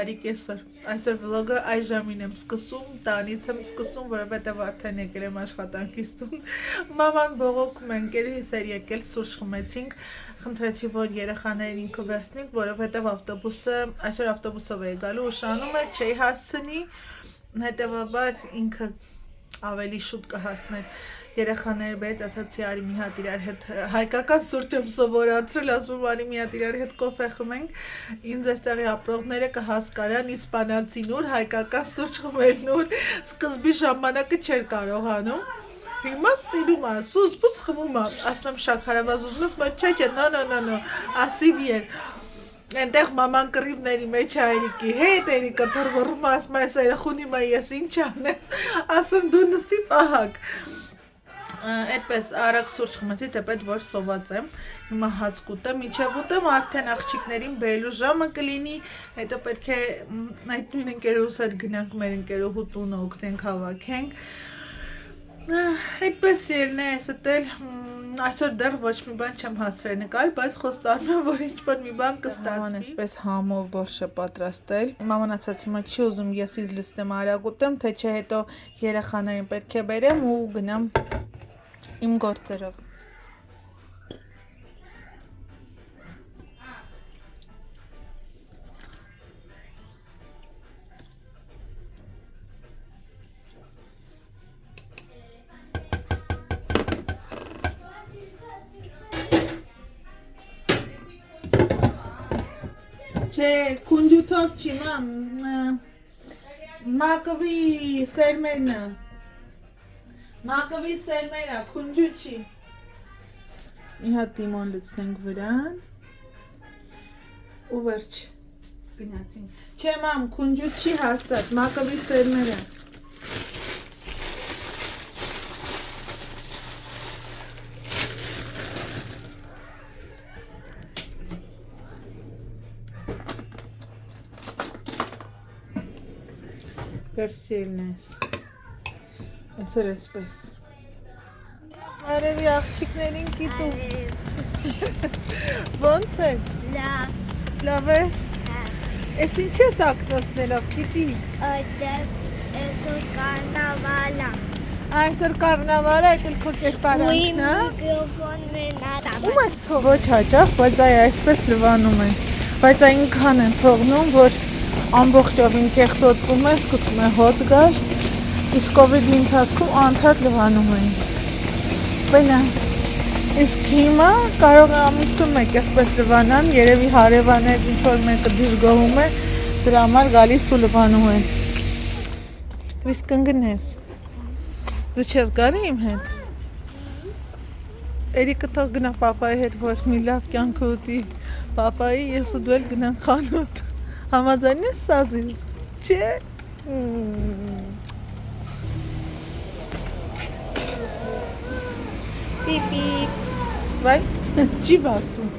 Հարիկ այսօր վլոգը այս ժամին եմ սկսում, տանից եմ սկսում, որովհետև արդեն եկել եմ աշխատանքից տուն։ Մաման բողոքում են կերիս էր եկել, սուրճ խմեցինք, խնդրեցի, որ երեխաներին ինքը վերցնենք, որովհետև այսօր ավտոբուսով էի գալու, ուշանում էր, չէի հասցնի, հետևաբար ինքը ավելի շուտ կհասներ երեխաները բերեց, ասացի արի մի հատ իրար հետ հայկական սուրճ եմ սովորացրել, ասում արի մի հատ իրար հետ կոֆե խմենք, ինձ այստեղի ապրողները կհասկանան իսպանացին ուր, հայկական սուրճ խմելն ուր, սկզբի ժամանակը չէր կարողանում, հիմա սիրում է, սուս խմում է, ասում եմ շաքարավազ ուզում եմ, չէ, նո, ասի բիեր, այնտեղ մաման կռիվների մեջ հայրիկի հետ, Էրիկը թռվռում ասում այս երախունի մա ես ինչ անեմ, ասում դու նստի պահակ, այդպես արագ սուրճ խմեցի, թեպետ որ սոված եմ, հիմա հաց կուտեմ, մինչև ուտեմ արդեն աղջիկներին բերելու ժամը կլինի, հետո պետք է այդ նույն ընկերուհուս հետ գնանք մեր ընկերուհու տունը օգնենք հավաքենք, այդպես ելն է էստել, այսօր դեռ ոչ մի բան չեմ հասցրել նկարել, բայց խոստանում եմ, որ ինչ-որ մի բան կստացվի։ Մաման այսպես համով բորշ է պատրաստել։ Մաման ասաց հիմա չի ուզում ես ինձ լստեմ արագ ուտեմ, թե չէ հետո երեխաներին պետք է բերեմ ու գնամ իմ գործերով։ Չէ, քունջութով չի, մակվի սերմերնը, քունջու չի, մի հատ լիմոն լցնենք վրան, ու վերջ, գնացինք, չէ մամ, քունջու չի հաստատ, մակվի սերմերը, Վերսիլն ես, այսր էսպես, արևի աղջիկներին կիտում, ոնց ես, լավ ես, ես ինչ ես ակնոսնելով, կիտի, Այսօր կարնավալա, այսօր կարնավալա, այդել քո կերպարանքն է, միկրոֆոնն են ում ես թող ոչ հաճախ, բայց այսպես լվանում են, բայց այնքան են թողնում, որ ամբողջովին կեղտոտվում է, սկսում է հոտ գալ, իսկ կովիդի ընթացքում անդադ լվանում էին։ Բնաս, իսկ հիմա կարող է ամիսում եք այսպես լվանան, երևի հարևաներ ինչ-որ մեկը դժգոհում է, դրա համար գալիս ու լվանում են։ Իսկ կընգնես, դու չես գալի իմ հետ։ Էրիկը թող գնա պապայի հետ, որ մի լավ կյանք ուտի, պապայի ես ու դու էլ գնան խանութ։ Համաձայն ես սազից, չէ՞։ Պիպիպ, վայ, չի բացում,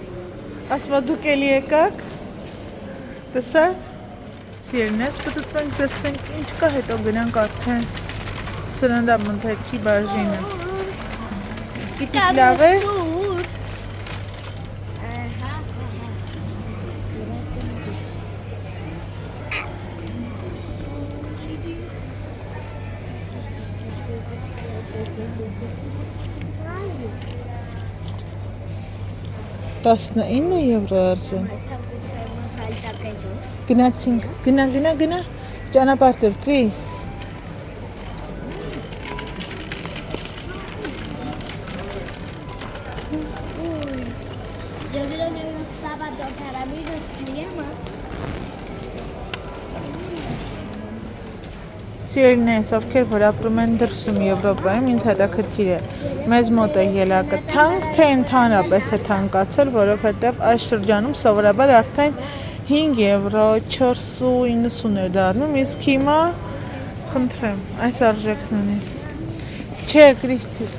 ասմա դուք էլի եկակ, տեսար, սիրնես պտտվենք, դրսենք, ինչ կա հետո գնանք արդեն սրնդամնթերքի բաժինը, պիպիպ լավ է, €19 արժեն։ Գնացինք, գնա, ճանապարհ դուր, պլիզ։ Սիրելիներս, ովքեր որ ապրում են դրսում Եվրոպայում, ինձ հետաքրքիր է, մեզ մոտ է ելակը թանկ, թե ընդհանրապես է թանկացել, որովհետև այս շրջանում սովորաբար արդեն €5, 4.90 է դառնում, իսկ հիմա խնդրեմ, այս արժեքն ունի։ Չէ, Կրիստիկ,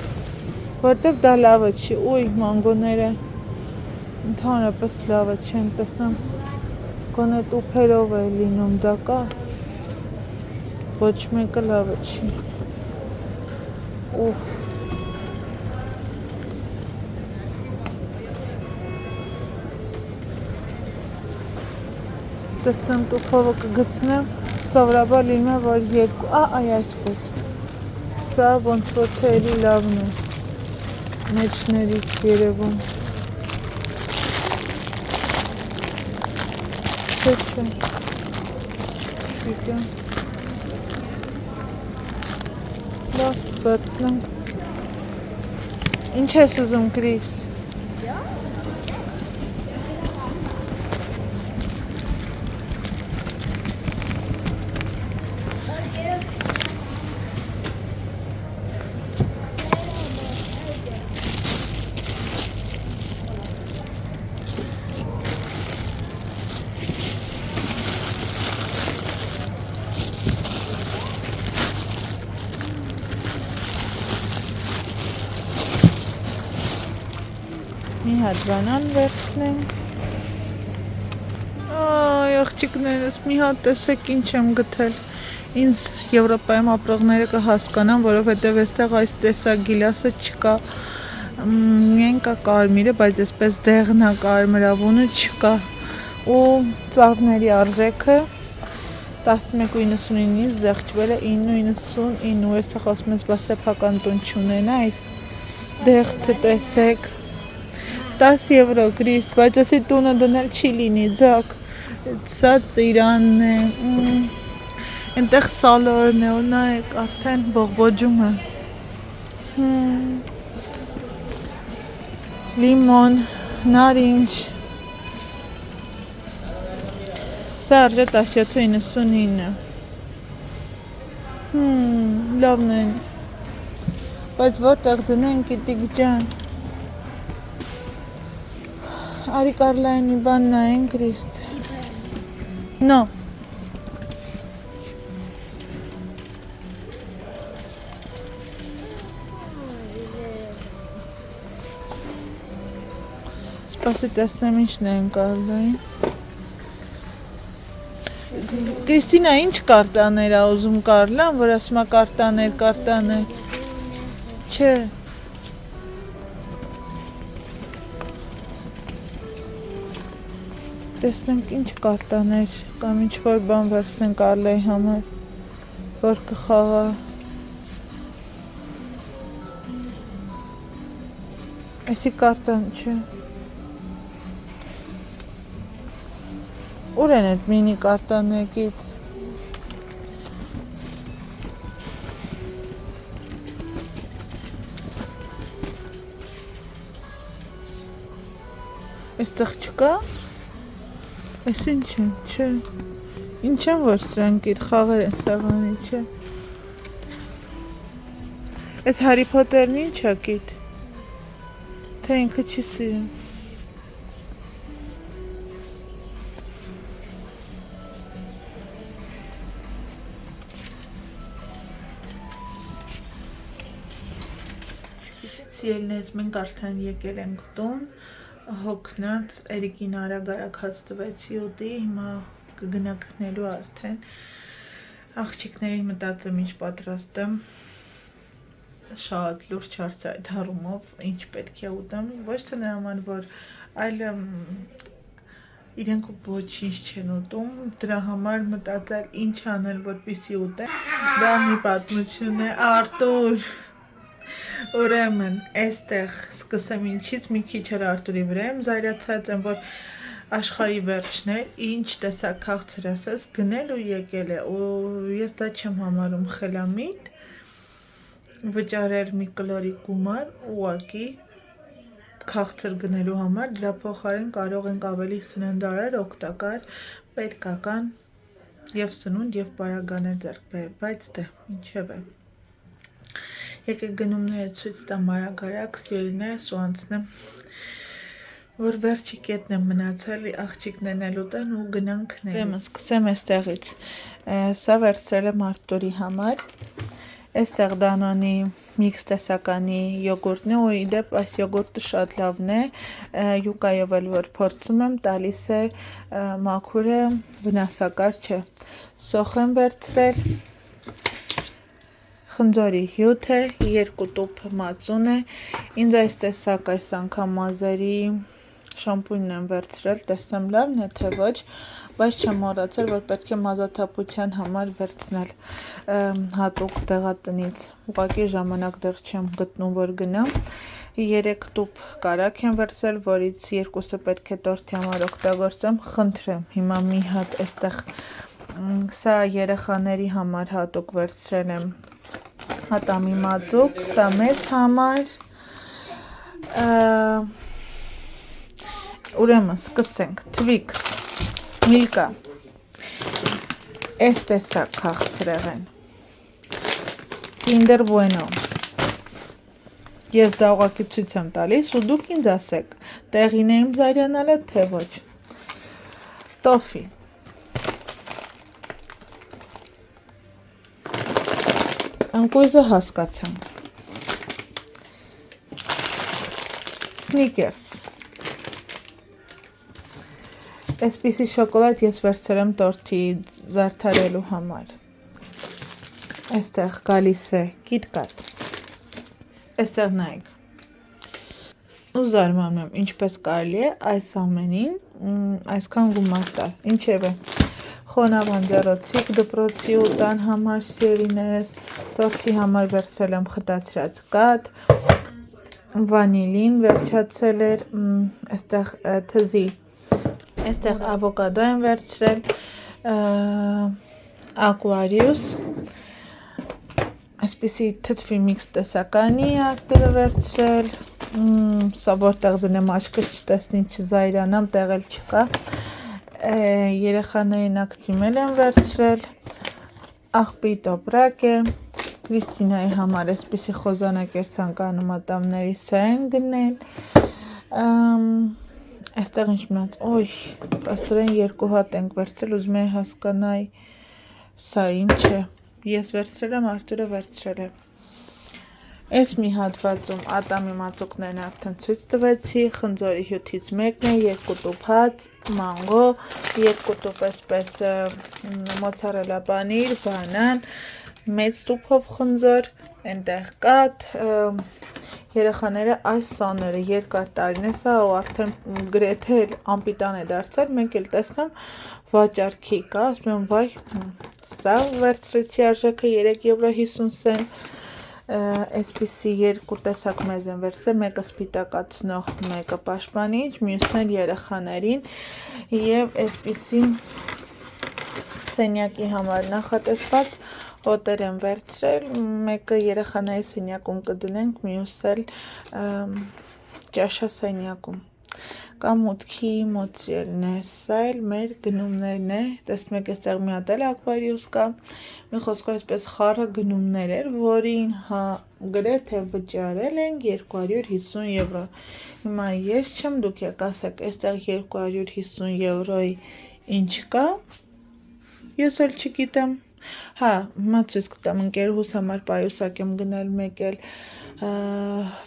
որտև դա լավը չի, ուй, մանգոները ընդհանրապես լավը չեն, տեսնամ, գոնե տուփերով է լինում, դա կա։ Ոչ մեկը լավը չի։ Ուհ։ տեսնեմ տուփովը կգցնեմ, սովորաբար լինում է, որ երկու, այ այսպես, սա ոնց որ թե էլի լավն է, մեջներից երևում, չէ, գիտեմ, լավ, բացնենք, ինչ ես ուզում Կրիստ? Մի հատ բանան վերցնենք, աղջիկներս, մի հատ տեսեք ինչ եմ գտել, ինձ Եվրոպայում ապրողները կհասկանան, որովհետև այստեղ այս տեսակ գիլասը չկա, միայն կա կարմիրը, բայց այսպես դեղնակարմրավունը չկա, ու ծառների արժեքը 11.99-ից զեղչվել է 9.99, ու այստեղ ասում ես, բա սեփական տուն չունենա, դեղցը տեսեք, 10 եվրո Կրիստ, բայց ասի տունը դնել չի լինի, ձակ, սա ծիրանն է, ենտեղ սալորն է, ու նայեք, արդեն բողբոջում է, լիմոն, նարինջ, սա արժե 17.99, լավն են, բայց որտեղ դնենք իտիկ ջան, Արի Կարլայնի բան նայեն Կրիստ, նո, սպասի տեսնեմ ինչն են Կարլային, Կրիստինա ինչ կարտաներ ա ուզում Կարլան, որ ասում ա կարտաներ, չէ, տեսնենք ինչ կարտաներ կամ ինչ որ բան վերցնենք Կարլայի համար, որ կխաղա, այսի կարտան չէ, ուր են այդ մինի կարտաներգիտ, այստեղ չկա, Այս ինչ է, չէ, ինչ եմ, որ սրանք իր խաղեր են սաղանի, չէ, այս Հարի Փոթերն ինչ է գիտ, թե ինքը չի սիրում, Սիրելիներս, մենք արդեն եկել ենք տուն, հոգնած Էրիկին արագ հացտվեցի ուտի, հիմա կգնակ քնելու արդեն, աղջիկներին մտածեմ ինչ պատրաստեմ, շատ լուրջ հարց է այդ առումով, ինչ պետք է ուտեմ, ոչ թե նրա համար, որ այլ իրենք ոչինչ չեն ուտում, դրա համար մտածել ինչ անել, որպեսզի ուտեմ, դա մի պատմություն է, Արտուր, ուրեմն, այստեղ սկսեմ ինչից, մի քիչ էր Արտուրի վրա եմ զայրացած եմ, որ աշխարհի վերջն է, ինչ տեսակ քաղցր ասես, գնել ու եկել է, ու ես դա չեմ համարում խելամիտ, վճարել մի կլորի գումար, ուղղակի քաղցր գնելու համար, դրա փոխարեն կարող ենք ավելի սննդարար, օգտակար, պետքական եւ սնունդ եւ պարագաներ ձեռք բերել, բայց դե, ինչեւ է։ Եկեք գնումները ցույց տամ արագ-արագ, սիրելիներս ու անցնեմ, որ վերջի կետն եմ մնացել, աղջիկներն էլ ուտեն ու գնանք նել։ Սկսեմ այստեղից, սա վերցրել եմ Արտուրի համար, այստեղ Դանոնի միքս տեսականի յոգուրտն է, ու իդեպ այս յոգուրտը շատ լավն է, յուկայով էլ որ փորձում եմ, տալիս է մաքուր է, վնասակար չէ, սոխ եմ վերցրել, խնձորի հյութ է, 2 տուփ մածուն է, ինձ այս տեսակ այս անգամ մազերի շամպունն եմ վերցրել, տեսեմ լավն է թե ոչ, բայց չեմ մոռացել, որ պետք է մազաթափության համար վերցնել հատուկ դեղատնից, ուղղակի ժամանակ դեռ չեմ գտնում, որ գնամ, 3 տուփ կարակ եմ վերցրել, որից 2-ը պետք է տորթի համար օգտագործեմ, խնդրեմ, հիմա մի հատ այստեղ, սա երեխաների համար հատուկ վերցրել եմ ատամի մածուկ, սա մեզ համար, ուրեմն սկսենք, Twix, Milka, այս տեսակ քաղցրեղ են, Kinder Bueno, ես դա ուղղակի ցույց եմ տալիս ու դուք ինձ ասեք, տեղին է իմ զարյանալը թե ոչ, Toffee, ընկույզը հասկացանք, Snickers, այսպիսի շոկոլադ ես վերցրել եմ տորթի զարդարելու համար, այստեղ գալիս է KitKat, այստեղ նայեք, ու զարմանում եմ, ինչպես կարելի է այս ամենին այսքան գումար տալ, ինչևէ, խոնավանդյալոցիկ դպրոցի ու տան համար սիրելիներս, տորթի համար վերցրել եմ խտացրած կաթ, վանիլին վերջացել էր, այստեղ թզի, այստեղ ավոկադո եմ վերցրել, Aquarius, այսպիսի թթվի միքս տեսականի արտերը վերցրել, սա որտեղ դնեմ աչքս չտեսնի չզայրանամ, տեղել չկա, երեխաներին ակտիմել եմ վերցրել, աղբի տոպրակ է, Կրիստինայի համար այսպիսի խոզանակեր ցանկանում ատամների սա են գնել, այստեղ ինչ մնաց, ոյ, աստորեն 2 հատ ենք վերցրել, ուզում եմ հասկանալ, սա ինչ է, ես վերցրել եմ, Արտուրը վերցրել է, այս մի հատվածում ատամի մածուկներն արդեն ցույց տվեցի, խնձորի հյութից մեկն է, 2 տուփ հաց, մանգո, 2 տուփ այսպես մոցարելա պանիր, բանան, մեծ տուփով խնձոր, այնտեղ կաթ, երեխաները այս սաները երկար տարիներ, սա արդեն գրեթե անպիտան է դարձել, մենք էլ տեսնեմ վաճառքի կա, ասում եմ վայ, սա վերցրեցի արժեքը 3 եվրո 50 սենտ, այսպիսի 2 տեսակ մեզ են վերցրել, մեկը սպիտակացնող, մեկը պաշտպանիչ, մյուսն երեխաներին եւ այսպիսի սենյակի համար նախատեսված հոտեր եմ վերցրել, մեկը երեխաների սենյակում կդնենք, մյուսը էլ ճաշասենյակում, կամ մուտքի մոծրելն է, սա էլ մեր գնումներն է, տեսնում եք այստեղ մի հատ էլ Aquarius կա, մի խոսքով այսպես խառը գնումներ էր, որին գրեթե վճարել ենք 250 եվրո, հիմա ես չեմ, դուք եք ասեք, այստեղ 250 եվրոյի ինչ կա, ես էլ չգիտեմ, հա, հիմա ցույց կտամ, ընկերուհուս համար պայուսակ եմ գնել, մեկ էլ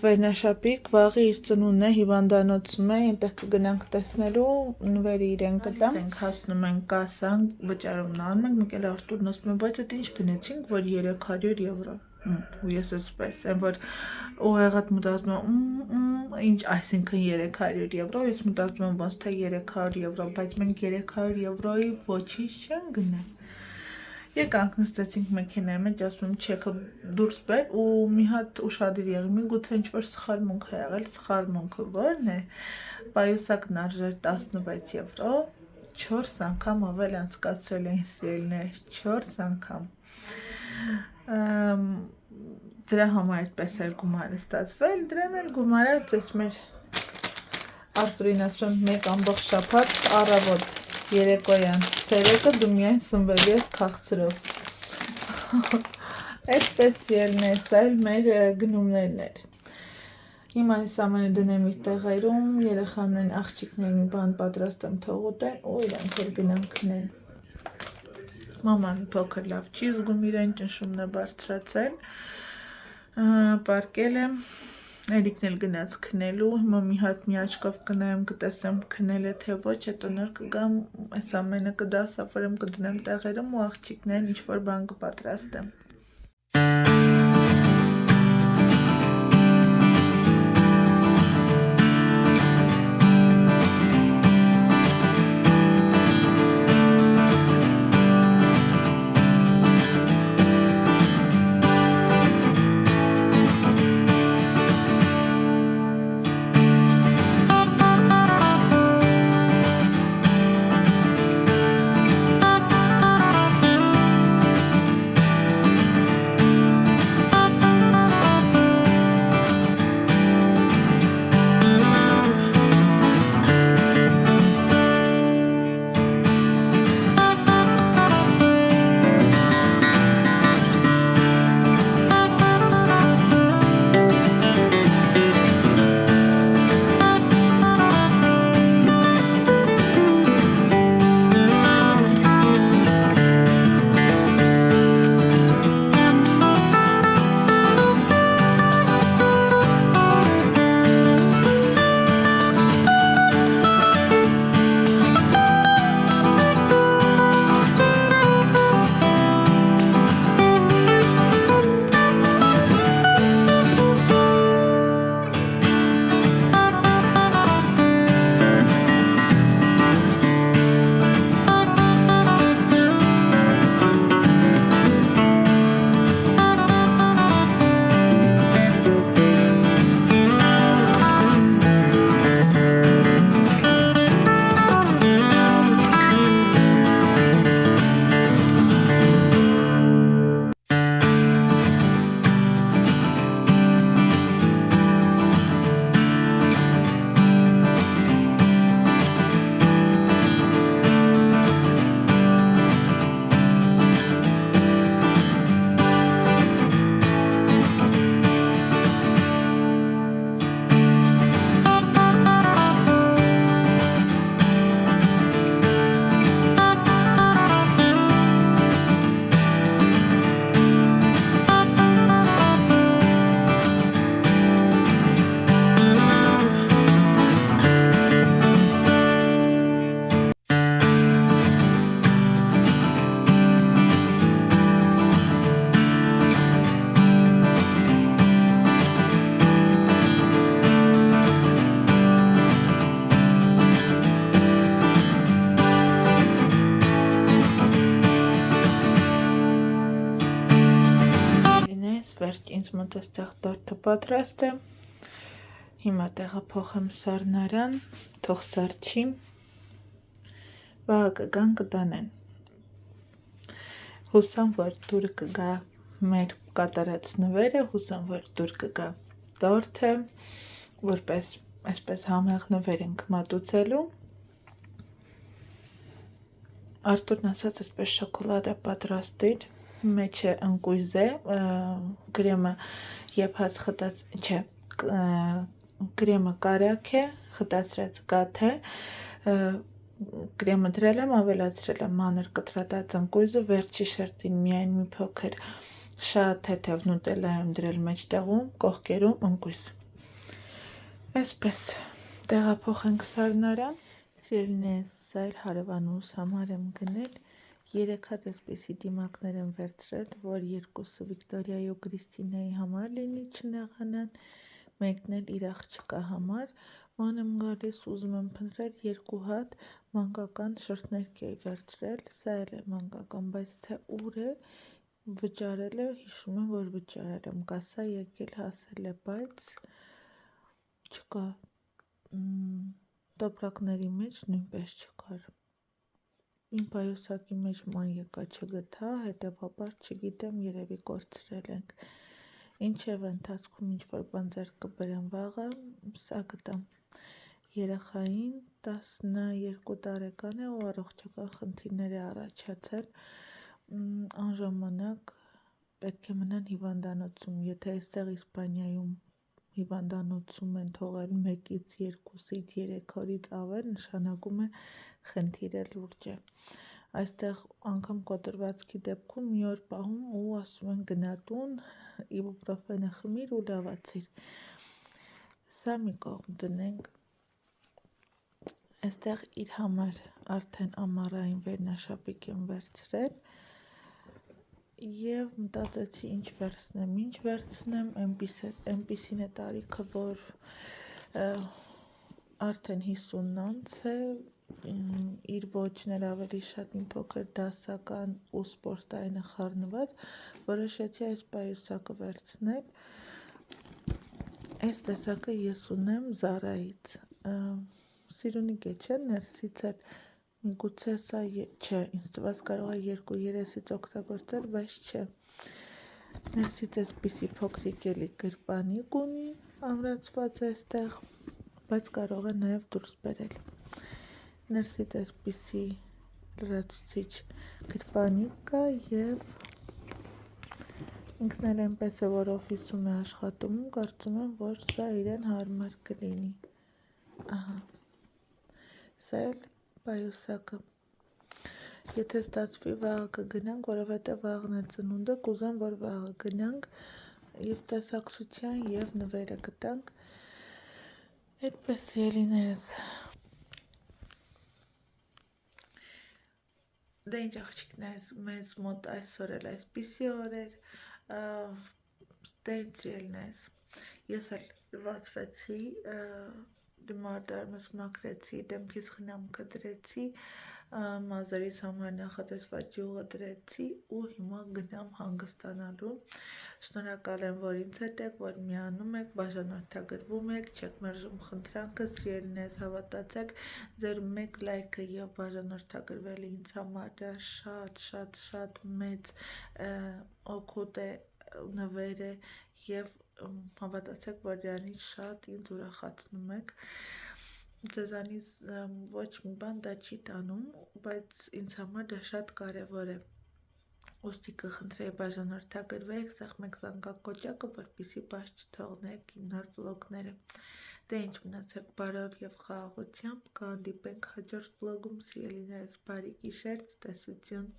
վերնաշապիկ, վաղի իր ծնունն է, հիվանդանոցում է, այնտեղ կգնանք տեսնելու, նվերը իրեն կտամ, հասնում ենք կասան, վճարումն անում ենք, մեկ էլ Արտուրն ասում է, բայց այդ ինչ գնեցինք, որ 300 եվրո, ու ես այսպես եմ, որ ուղեղդ մտածում եմ, ինչ, այսինքն 300 եվրո, ես մտածում եմ ոնց թե 300 եվրո, բայց մենք 300 եվրոյի ոչինչ չեն գնել, եկանք նստեցինք մեքենայի մեջ, ասում եմ չեքը դուրս բեր ու մի հատ ուշադիր եղի, միգուցե ինչ-որ սխալ մունք է եղել, սխալ մունքը որն է, պայուսակն արժեր 16 եվրո, 4 անգամ ավել անցկացրել էին սիրելիներ, 4 անգամ, դրա համար այդպես էր գումարը ստացվել, դրան էլ գումարած ես մեր Արտուրին ասում եմ մեկ ամբողջ շաբաթ առավոտ երեկոյան ցերեկը դու միայն սնվելու ես քաղցրով, այսպես ելն է, սա էլ մեր գնումներն էր, հիմա այս ամենը դնեմ իր տեղերում, երեխաներին աղջիկներին մի բան պատրաստեմ թող ուտեն ու իրանք էլ գնան քնեն, մաման փոքր լավ չի զգում իրեն, ճնշումն է բարձրացել, պարկել եմ, Էրիկն էլ գնաց քնելու, հիմա մի հատ մի աչքով կնայեմ, կտեսեմ քնել է թե ոչ, հետո նոր կգամ, այս ամենը կդասավորեմ, կդնեմ տեղերում ու աղջիկներին ինչ-որ բան կպատրաստեմ։ ինձ մոտ այստեղ տորտը պատրաստ է։ Հիմա տեղափոխեմ սառնարան, թող սառչի, վաղը կգան կտանեն։ Հուսամ, որ դուր կգա մեր կատարած նվերը, հուսամ, որ դուր կգա տորտը, որպես այսպես համեղ նվեր ենք մատուցելու։ Արտուրն ասաց, այսպես շոկոլադե պատրաստիր, մեջը ընկույզ է, կրեմը եփած խտած, չէ, կրեմը կարակ է, խտացրած կաթ է, կրեմը դրել եմ, ավելացրել եմ մանր կտրատած ընկույզը, վերջի շերտին միայն մի փոքր շատ թեթև նուտելա եմ դրել մեջտեղում, կողքերում ընկույզ։ Այսպես տեղափոխենք սառնարան։ Սիրելիներս, սա էլ հարևանուս համար եմ գնել, 3 հատ այսպեսի դիմակներ եմ վերցրել, որ երկուսը Վիկտորիայի ու Կրիստինայի համար լինի չնեղանան, մեկն էլ իր աղջկա համար, ման եմ գալիս ուզում եմ փնտրել 2 հատ մանկական շրթներք էի վերցրել, սա էլ է մանկական, բայց թե ուր է, վճարել է, հիշում եմ, որ վճարել եմ, կասա եկել հասել է, բայց չկա, տոպրակների մեջ նույնպես չկար, իմ պայուսակի մեջ ման եկա չգտա, հետևաբար չգիտեմ, երևի կորցրել ենք, ինչև ընթացքում ինչ-որ բան ձեռք կբերեմ վաղը, սա գտամ, երեխային 12 տարեկան է ու առողջական խնդիրներ է առաջացել, անժամանակ պետք է մնան հիվանդանոցում, եթե այստեղ Իսպանիայում հիվանդանոցում են թողել 1-ից 2-ից 3 օրից ավել, նշանակում է խնդիրը լուրջ է, այստեղ անգամ կոտրվածքի դեպքում մի օր պահում ու ասում են գնա տուն, իբուպրոֆենը խմիր ու լավացիր, սա մի կողմ դնենք, այստեղ իր համար արդեն ամառային վերնաշապիկ եմ վերցրել և մտածեցի ինչ վերցնեմ, այնպիսին է տարիքը, որ արդեն 50 անց է, իր ոճն էր ավելի շատ մի փոքր դասական ու սպորտային խառնված, որոշեցի այս պայուսակը վերցնել, այս տեսակը ես ունեմ Զարայից, սիրունիկ է չէ, ներսից էլ միգուցե սա չէ, ինձ թվաց կարող է 2 երեսից օգտագործել, բայց չէ, ներսից այսպիսի փոքրիկ էլի գրպանիկ ունի, ամրացված է այստեղ, բայց կարող է նաև դուրս բերել, ներսից այսպիսի լրացուցիչ գրպանիկ կա և ինքն էլ այնպես է, որ օֆիսում է աշխատում, կարծում եմ, որ սա իրեն հարմար կլինի, ահա, սա էլ պայուսակը, եթե ստացվի վաղը կգնանք, որովհետև վաղն է ծնունդը, կուզեմ, որ վաղը գնանք և տեսակցության և նվերը գտանք, այդպես ելիներս, դե ինչ աղջիկներս, մեզ մոտ այսօր էլ այսպիսի օր էր, դե ինչ ելիներս, ես էլ լվացվեցի, դիմարդարմս մաքրեցի, դեմքիս խնամքը դրեցի, մազերիս համար նախատեսված ջուղը դրեցի ու հիմա գնամ հանգստանալու, շնորհակալ եմ, որ ինձ հետ եք, որ միանում եք, բաժանորդագրվում եք, չեք մերժում խնդրանքը, սիրելիներս հավատացեք, ձեր մեկ լայքը և բաժանորդագրվելը ինձ համար դա շատ մեծ օգուտ է, նվեր է և հավատացեք, որ դրանից շատ ինձ ուրախացնում եք, ձեզանից ոչ մի բան դա չի տանում, բայց ինձ համար դա շատ կարևոր է, ուստի կխնդրեի բաժանորդագրվեք, սեղմեք զանգակոճակը, որպեսզի բաց չթողնեք իմ նոր վլոգները, դե ինչ մնացեք բարով և խաղաղությամբ, կհանդիպենք հաջորդ վլոգում, սիրելիներս, բարի գիշեր, ցտեսություն։